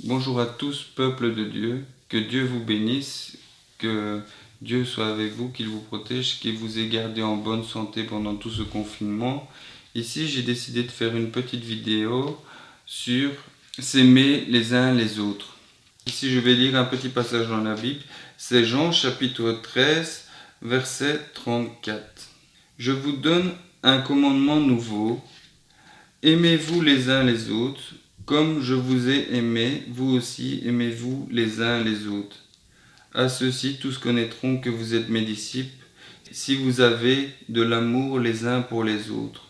Bonjour à tous, peuple de Dieu, que Dieu vous bénisse, que Dieu soit avec vous, qu'il vous protège, qu'il vous ait gardé en bonne santé pendant tout ce confinement. Ici, j'ai décidé de faire une petite vidéo sur s'aimer les uns les autres. Ici, je vais lire un petit passage dans la Bible, c'est Jean chapitre 13, verset 34. Je vous donne un commandement nouveau, aimez-vous les uns les autres. Comme je vous ai aimé, vous aussi aimez-vous les uns les autres. À ceux-ci, tous connaîtront que vous êtes mes disciples, si vous avez de l'amour les uns pour les autres.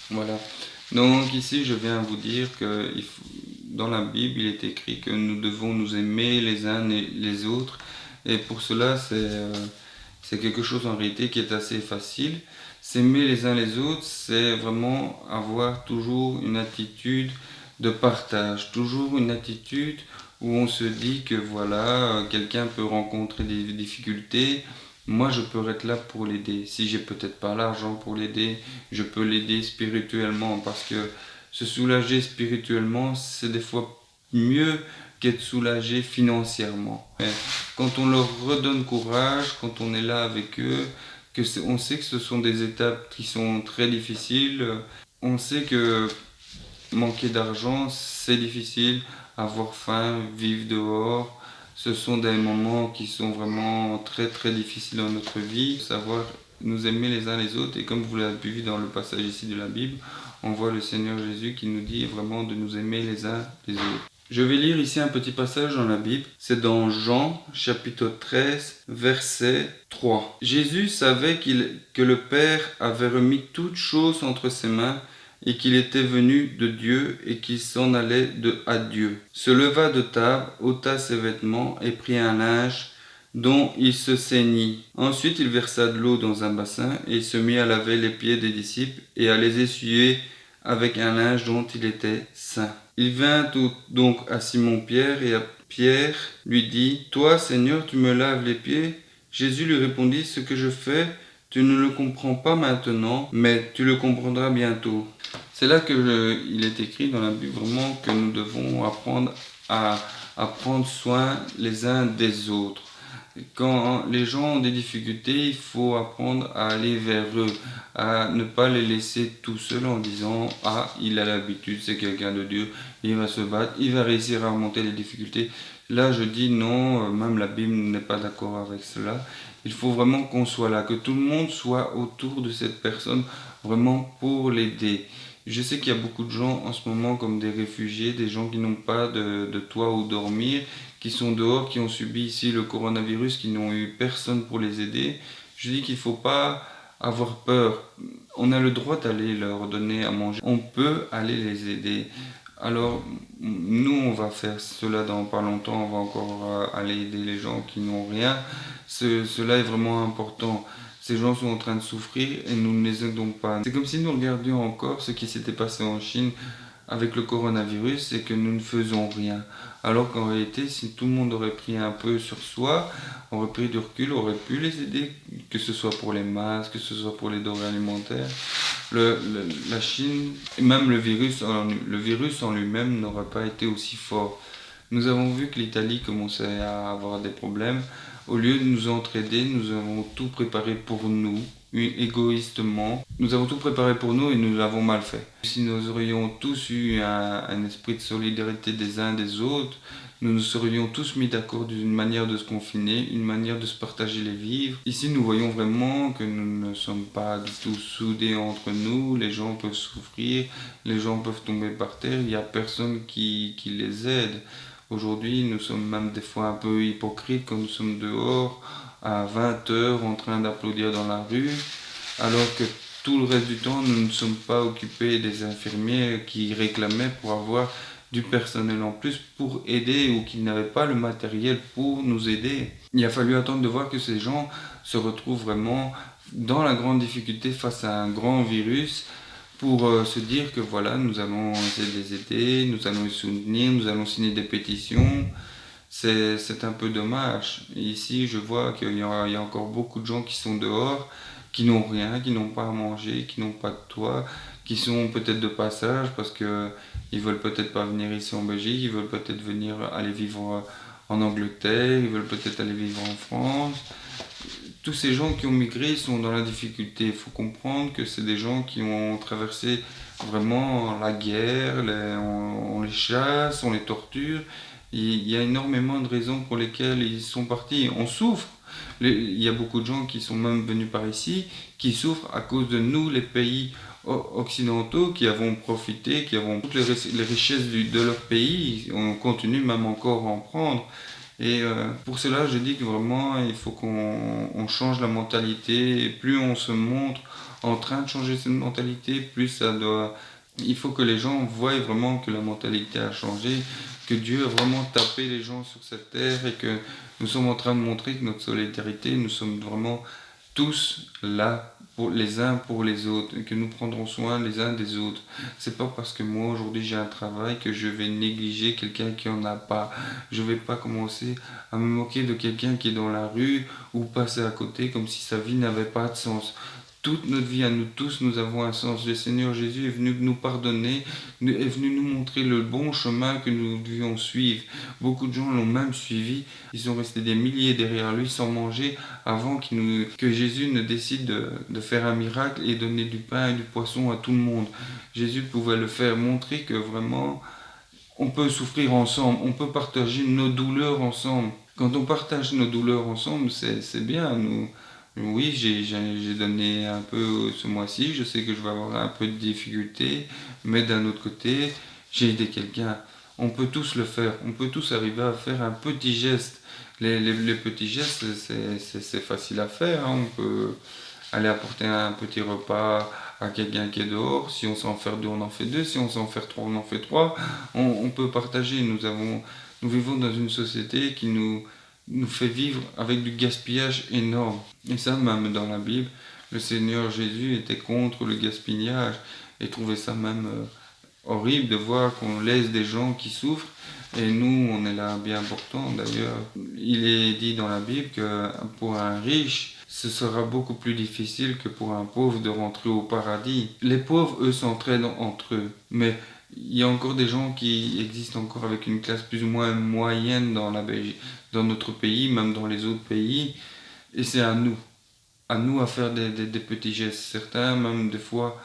Voilà. Donc ici, je viens vous dire que dans la Bible, il est écrit que nous devons nous aimer les uns et les autres. Et pour cela, c'est quelque chose en réalité qui est assez facile. S'aimer les uns les autres, c'est vraiment avoir toujours une attitude de partage, toujours une attitude où on se dit que voilà, quelqu'un peut rencontrer des difficultés, moi je peux être là pour l'aider. Si j'ai peut-être pas l'argent pour l'aider, je peux l'aider spirituellement, parce que se soulager spirituellement, c'est des fois mieux qu'être soulagé financièrement. Et quand on leur redonne courage, quand on est là avec eux, on sait que ce sont des étapes qui sont très difficiles. On sait que manquer d'argent, c'est difficile. Avoir faim, vivre dehors, ce sont des moments qui sont vraiment très très difficiles dans notre vie. Savoir nous aimer les uns les autres, et comme vous l'avez vu dans le passage ici de la Bible, on voit le Seigneur Jésus qui nous dit vraiment de nous aimer les uns les autres. Je vais lire ici un petit passage dans la Bible, c'est dans Jean chapitre 13 verset 3. Jésus savait que le Père avait remis toutes choses entre ses mains et qu'il était venu de Dieu et qu'il s'en allait à Dieu. Se leva de table, ôta ses vêtements et prit un linge dont il se ceignit. Ensuite il versa de l'eau dans un bassin et il se mit à laver les pieds des disciples et à les essuyer avec un linge dont il était saint. Il vint donc à Simon-Pierre et à Pierre lui dit « Toi, Seigneur, tu me laves les pieds ?» Jésus lui répondit « Ce que je fais, tu ne le comprends pas maintenant, mais tu le comprendras bientôt. » C'est là il est écrit dans la Bible vraiment que nous devons apprendre à prendre soin les uns des autres. Quand les gens ont des difficultés, il faut apprendre à aller vers eux, à ne pas les laisser tout seuls en disant « Ah, il a l'habitude, c'est quelqu'un de Dieu, il va se battre, il va réussir à remonter les difficultés. » Là, je dis non, même la Bible n'est pas d'accord avec cela. Il faut vraiment qu'on soit là, que tout le monde soit autour de cette personne, vraiment pour l'aider. Je sais qu'il y a beaucoup de gens en ce moment comme des réfugiés, des gens qui n'ont pas de toit où dormir, qui sont dehors, qui ont subi ici le coronavirus, qui n'ont eu personne pour les aider. Je dis qu'il ne faut pas avoir peur. On a le droit d'aller leur donner à manger. On peut aller les aider. Alors, nous, on va faire cela dans pas longtemps. On va encore aller aider les gens qui n'ont rien. Cela est vraiment important. Ces gens sont en train de souffrir et nous ne les aidons pas. C'est comme si nous regardions encore ce qui s'était passé en Chine avec le coronavirus et que nous ne faisons rien. Alors qu'en réalité, si tout le monde aurait pris un peu sur soi, aurait pris du recul, aurait pu les aider, que ce soit pour les masques, que ce soit pour les denrées alimentaires. La Chine, et même le virus en lui-même n'aurait pas été aussi fort. Nous avons vu que l'Italie commençait à avoir des problèmes. Au lieu de nous entraider, nous avons tout préparé pour nous, égoïstement. Nous avons tout préparé pour nous et nous l'avons mal fait. Si nous aurions tous eu un esprit de solidarité des uns des autres, nous nous serions tous mis d'accord d'une manière de se confiner, une manière de se partager les vivres. Ici, nous voyons vraiment que nous ne sommes pas du tout soudés entre nous. Les gens peuvent souffrir, les gens peuvent tomber par terre. Il n'y a personne qui les aide. Aujourd'hui, nous sommes même des fois un peu hypocrites quand nous sommes dehors à 20 h en train d'applaudir dans la rue, alors que tout le reste du temps, nous ne sommes pas occupés des infirmiers qui réclamaient pour avoir du personnel en plus pour aider ou qui n'avaient pas le matériel pour nous aider. Il a fallu attendre de voir que ces gens se retrouvent vraiment dans la grande difficulté face à un grand virus pour se dire que voilà, nous allons essayer de les aider, nous allons les soutenir, nous allons signer des pétitions. C'est un peu dommage. Et ici, je vois qu'il y a encore beaucoup de gens qui sont dehors, qui n'ont rien, qui n'ont pas à manger, qui n'ont pas de toit, qui sont peut-être de passage parce que ils veulent peut-être pas venir ici en Belgique, ils veulent peut-être venir aller vivre en Angleterre, ils veulent peut-être aller vivre en France. Tous ces gens qui ont migré sont dans la difficulté. Il faut comprendre que c'est des gens qui ont traversé vraiment la guerre, on les chasse, on les torture. Il y a énormément de raisons pour lesquelles ils sont partis. On souffre. Il y a beaucoup de gens qui sont même venus par ici, qui souffrent à cause de nous, les pays occidentaux, qui avons profité, qui avons toutes les richesses de leur pays. On continue même encore à en prendre. Et pour cela, je dis que vraiment, il faut qu'on change la mentalité. Et plus on se montre en train de changer cette mentalité, plus ça doit... Il faut que les gens voient vraiment que la mentalité a changé, que Dieu a vraiment tapé les gens sur cette terre et que nous sommes en train de montrer que notre solidarité, nous sommes vraiment tous là pour les uns pour les autres, et que nous prendrons soin les uns des autres. C'est pas parce que moi aujourd'hui j'ai un travail que je vais négliger quelqu'un qui en a pas. Je vais pas commencer à me moquer de quelqu'un qui est dans la rue ou passer à côté comme si sa vie n'avait pas de sens. Toute notre vie à nous tous, nous avons un sens. Le Seigneur Jésus est venu nous pardonner, est venu nous montrer le bon chemin que nous devions suivre. Beaucoup de gens l'ont même suivi. Ils sont restés des milliers derrière lui sans manger avant que Jésus ne décide de faire un miracle et donner du pain et du poisson à tout le monde. Jésus pouvait le faire, montrer que vraiment on peut souffrir ensemble, on peut partager nos douleurs ensemble. Quand on partage nos douleurs ensemble, c'est bien. Oui, j'ai donné un peu ce mois-ci, je sais que je vais avoir un peu de difficultés, mais d'un autre côté, j'ai aidé quelqu'un. On peut tous le faire, on peut tous arriver à faire un petit geste. Les petits gestes, c'est facile à faire, hein. On peut aller apporter un petit repas à quelqu'un qui est dehors. Si on sait en faire deux, on en fait deux. Si on sait en faire trois, on en fait trois. On peut partager. Nous vivons dans une société qui nous fait vivre avec du gaspillage énorme. Et ça, même dans la Bible, le Seigneur Jésus était contre le gaspillage et trouvait ça même horrible de voir qu'on laisse des gens qui souffrent. Et nous, on est là bien pourtant. D'ailleurs, il est dit dans la Bible que pour un riche, ce sera beaucoup plus difficile que pour un pauvre de rentrer au paradis. Les pauvres, eux, s'entraident entre eux. Mais il y a encore des gens qui existent encore avec une classe plus ou moins moyenne dans la Belgique, dans notre pays, même dans les autres pays. Et c'est à nous à faire des petits gestes. Certains, même des fois,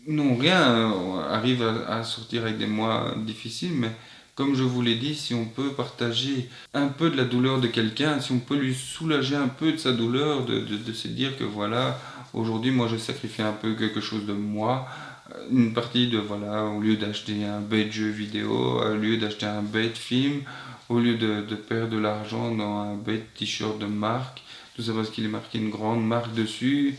n'ont rien, arrivent à sortir avec des mois difficiles, mais comme je vous l'ai dit, si on peut partager un peu de la douleur de quelqu'un, si on peut lui soulager un peu de sa douleur, de se dire que voilà, aujourd'hui moi je sacrifie un peu quelque chose de moi, une partie de voilà, au lieu d'acheter un bête jeu vidéo, au lieu d'acheter un bête film, au lieu de perdre de l'argent dans un bête t-shirt de marque, tout ça parce qu'il est marqué une grande marque dessus,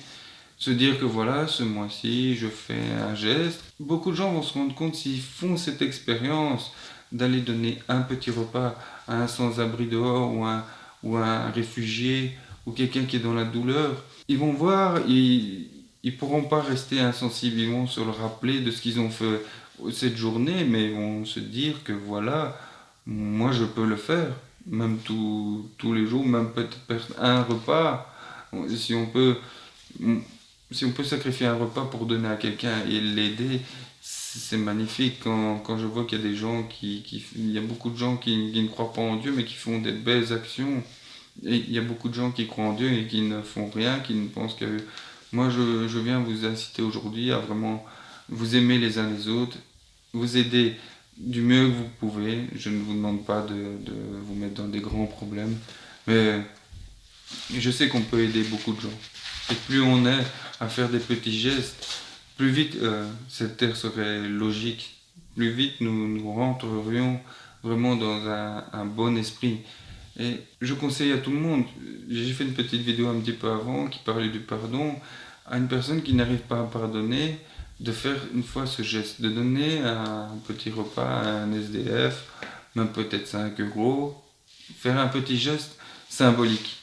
se dire que voilà, ce mois-ci, je fais un geste. Beaucoup de gens vont se rendre compte s'ils font cette expérience d'aller donner un petit repas à un sans-abri dehors ou à un réfugié ou quelqu'un qui est dans la douleur. Ils vont voir, ils pourront pas rester insensibles, ils vont se le rappeler de ce qu'ils ont fait cette journée, mais ils vont se dire que voilà, moi je peux le faire, même tous les jours, même peut-être un repas. Si on peut si on peut sacrifier un repas pour donner à quelqu'un et l'aider, c'est magnifique. Quand je vois qu'il y a des gens il y a beaucoup de gens qui ne croient pas en Dieu, mais qui font des belles actions. Et il y a beaucoup de gens qui croient en Dieu et qui ne font rien, qui ne pensent qu'à eux. Moi, je viens vous inciter aujourd'hui à vraiment vous aimer les uns les autres, vous aider du mieux que vous pouvez. Je ne vous demande pas de vous mettre dans des grands problèmes, mais je sais qu'on peut aider beaucoup de gens. Et plus on est à faire des petits gestes, plus vite cette terre serait logique. Plus vite nous rentrerions vraiment dans un bon esprit. Et je conseille à tout le monde, j'ai fait une petite vidéo un petit peu avant qui parlait du pardon, à une personne qui n'arrive pas à pardonner, de faire une fois ce geste, de donner un petit repas à un SDF, même peut-être 5 euros, faire un petit geste symbolique.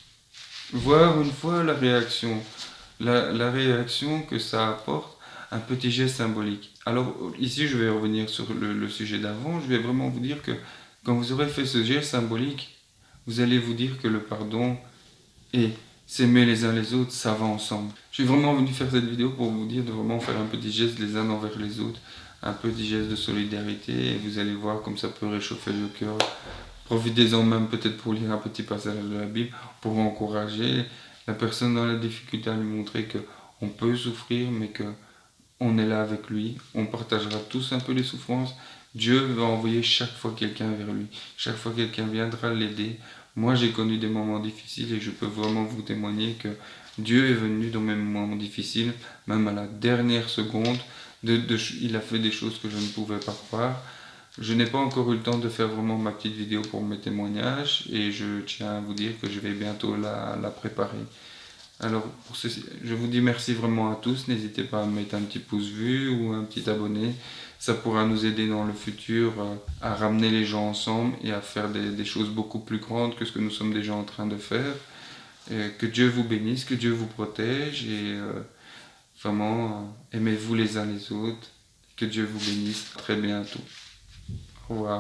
Voir une fois la réaction, la réaction que ça apporte, un petit geste symbolique. Alors ici, je vais revenir sur le sujet d'avant, je vais vraiment vous dire que quand vous aurez fait ce geste symbolique, vous allez vous dire que le pardon est s'aimer les uns les autres, ça va ensemble. Je suis vraiment venu faire cette vidéo pour vous dire de vraiment faire un petit geste les uns envers les autres, un petit geste de solidarité, et vous allez voir comme ça peut réchauffer le cœur. Profitez-en même peut-être pour lire un petit passage de la Bible, pour encourager la personne dans la difficulté, à lui montrer que on peut souffrir, mais que on est là avec lui, on partagera tous un peu les souffrances. Dieu va envoyer chaque fois quelqu'un vers lui, chaque fois quelqu'un viendra l'aider. Moi j'ai connu des moments difficiles et je peux vraiment vous témoigner que Dieu est venu dans mes moments difficiles, même à la dernière seconde. Il a fait des choses que je ne pouvais pas croire. Je n'ai pas encore eu le temps de faire vraiment ma petite vidéo pour mes témoignages et je tiens à vous dire que je vais bientôt la préparer. Alors, pour ceci, je vous dis merci vraiment à tous. N'hésitez pas à mettre un petit pouce vu ou un petit abonné. Ça pourra nous aider dans le futur à ramener les gens ensemble et à faire des choses beaucoup plus grandes que ce que nous sommes déjà en train de faire. Et que Dieu vous bénisse, que Dieu vous protège et vraiment aimez-vous les uns les autres. Que Dieu vous bénisse. À très bientôt. Au revoir.